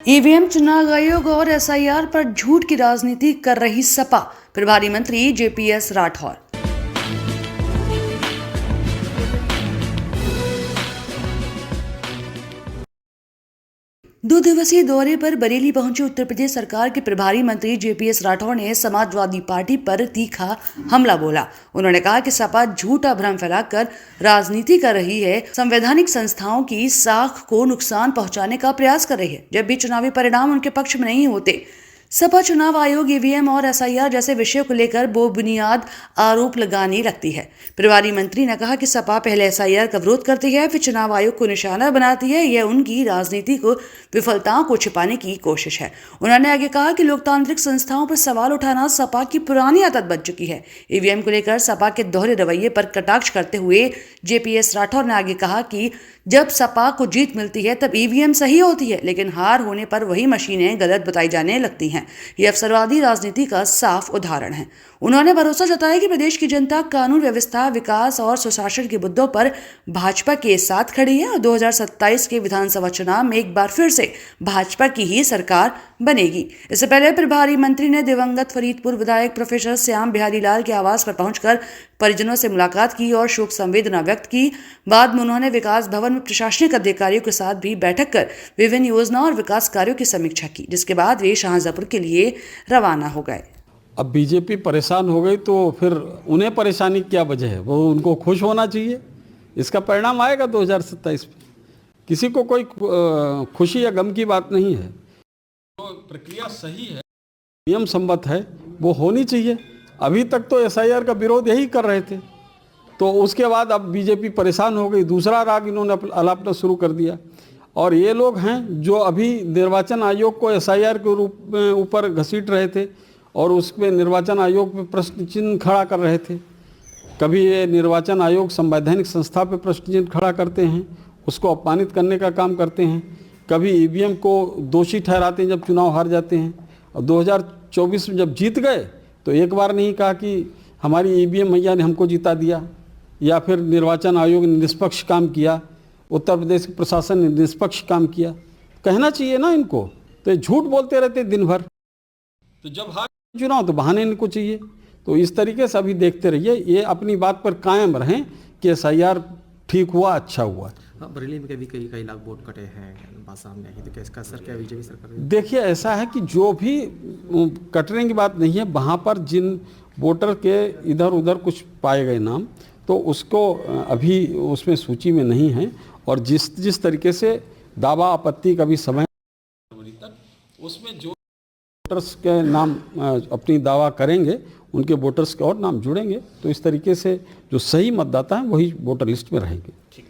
EVM चुनाव आयोग और एसआईआर पर झूठ की राजनीति कर रही सपा, प्रभारी मंत्री जेपीएस राठौर। 2 दिवसीय दौरे पर बरेली पहुंचे उत्तर प्रदेश सरकार के प्रभारी मंत्री जेपीएस राठौर ने समाजवादी पार्टी पर तीखा हमला बोला। उन्होंने कहा कि सपा झूठा भ्रम फैलाकर राजनीति कर रही है, संवैधानिक संस्थाओं की साख को नुकसान पहुंचाने का प्रयास कर रही है। जब भी चुनावी परिणाम उनके पक्ष में नहीं होते, सपा चुनाव आयोग, ईवीएम और एसआईआर जैसे विषयों को लेकर बेबुनियाद आरोप लगाने लगती है। प्रभारी मंत्री ने कहा कि सपा पहले एसआईआर का विरोध करती है, फिर चुनाव आयोग को निशाना बनाती है। यह उनकी राजनीति को विफलताओं को छिपाने की कोशिश है। उन्होंने आगे कहा कि लोकतांत्रिक संस्थाओं पर सवाल उठाना सपा की पुरानी आदत बन चुकी है। ईवीएम को लेकर सपा के दोहरे रवैये पर कटाक्ष करते हुए जेपीएस राठौर ने आगे कहा कि जब सपा को जीत मिलती है तब ईवीएम सही होती है, लेकिन हार होने पर वही मशीनें गलत बताई जाने लगती हैं। ये अवसरवादी राजनीति का साफ उदाहरण है। उन्होंने भरोसा जताया कि प्रदेश की जनता कानून व्यवस्था, विकास और सुशासन के मुद्दों पर भाजपा के साथ खड़ी है और 2027 के विधानसभा चुनाव में एक बार फिर से भाजपा की ही सरकार बनेगी। इससे पहले प्रभारी मंत्री ने दिवंगत फरीदपुर विधायक प्रोफेसर श्याम बिहारी लाल के आवास पर पहुंचकर परिजनों से मुलाकात की और शोक संवेदना व्यक्त की। बाद में उन्होंने विकास भवन में प्रशासनिक अधिकारियों के साथ भी बैठक कर विभिन्न योजना और विकास कार्यों की समीक्षा की, जिसके बाद वे शाहजहांपुर के लिए रवाना हो गए। अब बीजेपी परेशान हो गई तो फिर उन्हें परेशानी क्या वजह है? वो उनको खुश होना चाहिए। इसका परिणाम आएगा 2027 में। किसी को कोई खुशी या गम की बात नहीं है। तो प्रक्रिया सही है, नियम सम्मत है, वो होनी चाहिए। अभी तक तो एसआईआर का विरोध यही कर रहे थे, तो उसके बाद अब बीजेपी परेशान हो गई, दूसरा राग इन्होंने अलापना शुरू कर दिया। और ये लोग हैं जो अभी निर्वाचन आयोग को एसआईआर के रूप में ऊपर घसीट रहे थे और उसमें निर्वाचन आयोग पे प्रश्न चिन्ह खड़ा कर रहे थे। कभी ये निर्वाचन आयोग संवैधानिक संस्था पे प्रश्न चिन्ह खड़ा करते हैं, उसको अपमानित करने का काम करते हैं। कभी ईवीएम को दोषी ठहराते हैं जब चुनाव हार जाते हैं। और 2024 में जब जीत गए तो एक बार नहीं कहा कि हमारी ईवीएम मैया ने हमको जिता दिया, या फिर निर्वाचन आयोग ने निष्पक्ष काम किया, उत्तर प्रदेश के प्रशासन ने निष्पक्ष काम किया। कहना चाहिए ना इनको, तो झूठ बोलते रहते दिन भर। तो जब हार चुनाव तो बहाने इनको चाहिए। तो इस तरीके से अभी देखते रहिए, ये अपनी बात पर कायम रहें कि एसआईआर ठीक हुआ, अच्छा हुआ। बरेली में कभी कई लाख वोट कटे हैं, बात सामने आई, तो इसका असर क्या बीजेपी सरकार? देखिए, ऐसा है कि जो भी कटने की बात नहीं है, वहाँ पर जिन वोटर के इधर उधर कुछ पाए गए नाम, तो उसको अभी उसमें सूची में नहीं है। और जिस तरीके से दावा आपत्ति का भी समय तक उसमें जो वोटर्स के नाम अपनी दावा करेंगे, उनके वोटर्स के और नाम जुड़ेंगे। तो इस तरीके से जो सही मतदाता हैं वही वोटर लिस्ट में रहेंगे।